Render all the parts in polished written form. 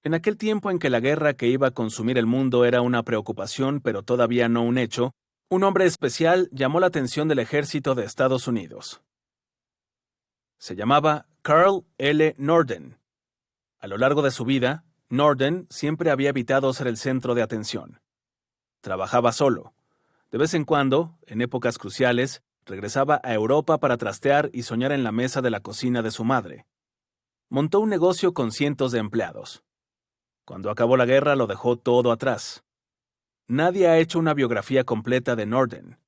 En aquel tiempo en que la guerra que iba a consumir el mundo era una preocupación, pero todavía no un hecho, un hombre especial llamó la atención del ejército de Estados Unidos. Se llamaba Carl L. Norden. A lo largo de su vida, Norden siempre había evitado ser el centro de atención. Trabajaba solo. De vez en cuando, en épocas cruciales, regresaba a Europa para trastear y soñar en la mesa de la cocina de su madre. Montó un negocio con cientos de empleados. Cuando acabó la guerra lo dejó todo atrás. Nadie ha hecho una biografía completa de Norden.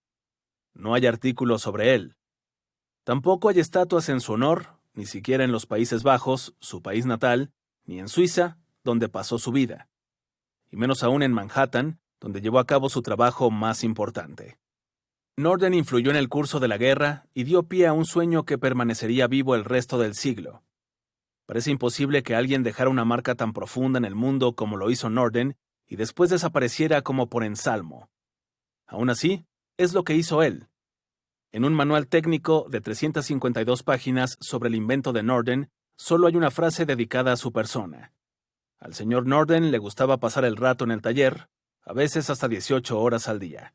No hay artículos sobre él. Tampoco hay estatuas en su honor, ni siquiera en los Países Bajos, su país natal, ni en Suiza, donde pasó su vida. Y menos aún en Manhattan, donde llevó a cabo su trabajo más importante. Norden influyó en el curso de la guerra y dio pie a un sueño que permanecería vivo el resto del siglo. Parece imposible que alguien dejara una marca tan profunda en el mundo como lo hizo Norden y después desapareciera como por ensalmo. Aún así, es lo que hizo él. En un manual técnico de 352 páginas sobre el invento de Norden, solo hay una frase dedicada a su persona. Al señor Norden le gustaba pasar el rato en el taller, a veces hasta 18 horas al día.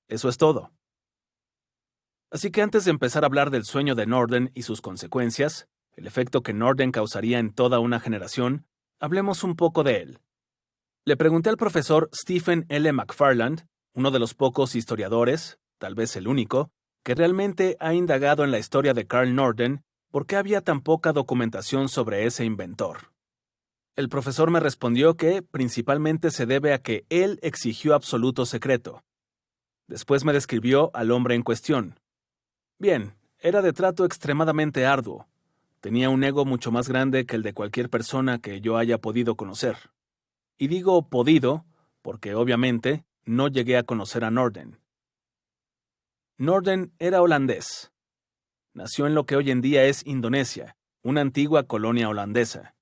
Eso es todo. Así que antes de empezar a hablar del sueño de Norden y sus consecuencias, el efecto que Norden causaría en toda una generación, hablemos un poco de él. Le pregunté al profesor Stephen L. McFarland, uno de los pocos historiadores, tal vez el único, que realmente ha indagado en la historia de Carl Norden, por qué había tan poca documentación sobre ese inventor. El profesor me respondió que principalmente se debe a que él exigió absoluto secreto. Después me describió al hombre en cuestión. Bien, era de trato extremadamente arduo. Tenía un ego mucho más grande que el de cualquier persona que yo haya podido conocer. Y digo podido porque, obviamente, no llegué a conocer a Norden. Norden era holandés. Nació en lo que hoy en día es Indonesia, una antigua colonia holandesa.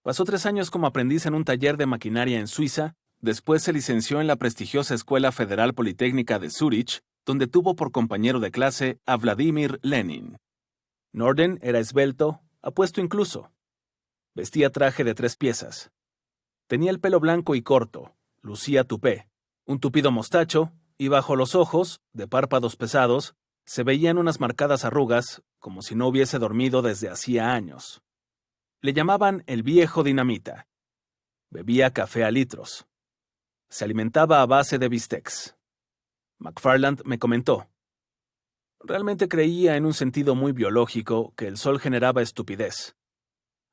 Pasó 3 años como aprendiz en un taller de maquinaria en Suiza, después se licenció en la prestigiosa Escuela Federal Politécnica de Zúrich, donde tuvo por compañero de clase a Vladimir Lenin. Norden era esbelto, apuesto incluso. Vestía traje de 3 piezas. Tenía el pelo blanco y corto, lucía tupé, un tupido mostacho, y bajo los ojos, de párpados pesados, se veían unas marcadas arrugas, como si no hubiese dormido desde hacía años. Le llamaban el viejo dinamita. Bebía café a litros. Se alimentaba a base de bistecs. McFarland me comentó. Realmente creía en un sentido muy biológico que el sol generaba estupidez.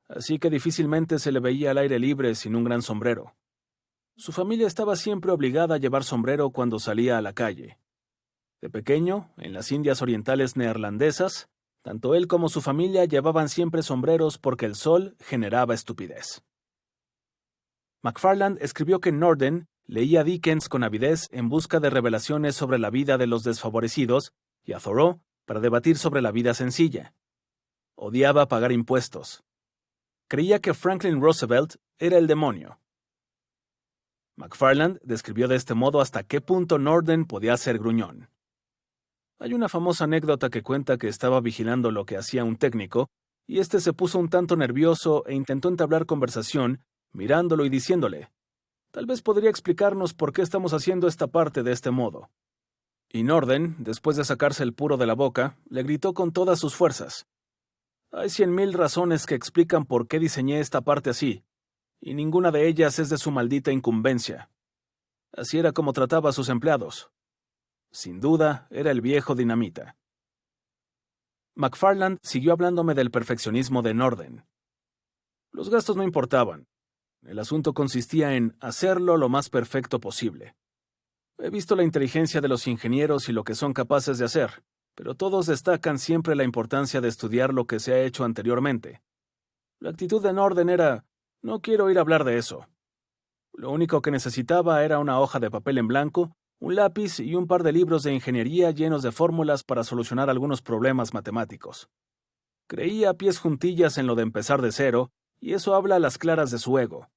Así que difícilmente se le veía al aire libre sin un gran sombrero. Su familia estaba siempre obligada a llevar sombrero cuando salía a la calle. De pequeño, en las Indias Orientales neerlandesas, tanto él como su familia llevaban siempre sombreros porque el sol generaba estupidez. McFarland escribió que Norden leía a Dickens con avidez en busca de revelaciones sobre la vida de los desfavorecidos y a Thoreau para debatir sobre la vida sencilla. Odiaba pagar impuestos. Creía que Franklin Roosevelt era el demonio. McFarland describió de este modo hasta qué punto Norden podía ser gruñón. Hay una famosa anécdota que cuenta que estaba vigilando lo que hacía un técnico, y este se puso un tanto nervioso e intentó entablar conversación, mirándolo y diciéndole, «Tal vez podría explicarnos por qué estamos haciendo esta parte de este modo». Y Norden, después de sacarse el puro de la boca, le gritó con todas sus fuerzas, «Hay 100,000 razones que explican por qué diseñé esta parte así, y ninguna de ellas es de su maldita incumbencia». Así era como trataba a sus empleados. Sin duda, era el viejo dinamita. McFarland siguió hablándome del perfeccionismo de Norden. Los gastos no importaban. El asunto consistía en hacerlo lo más perfecto posible. He visto la inteligencia de los ingenieros y lo que son capaces de hacer, pero todos destacan siempre la importancia de estudiar lo que se ha hecho anteriormente. La actitud de Norden era, no quiero ir a hablar de eso. Lo único que necesitaba era una hoja de papel en blanco, un lápiz y un par de libros de ingeniería llenos de fórmulas para solucionar algunos problemas matemáticos. Creía a pies juntillas en lo de empezar de cero, y eso habla a las claras de su ego.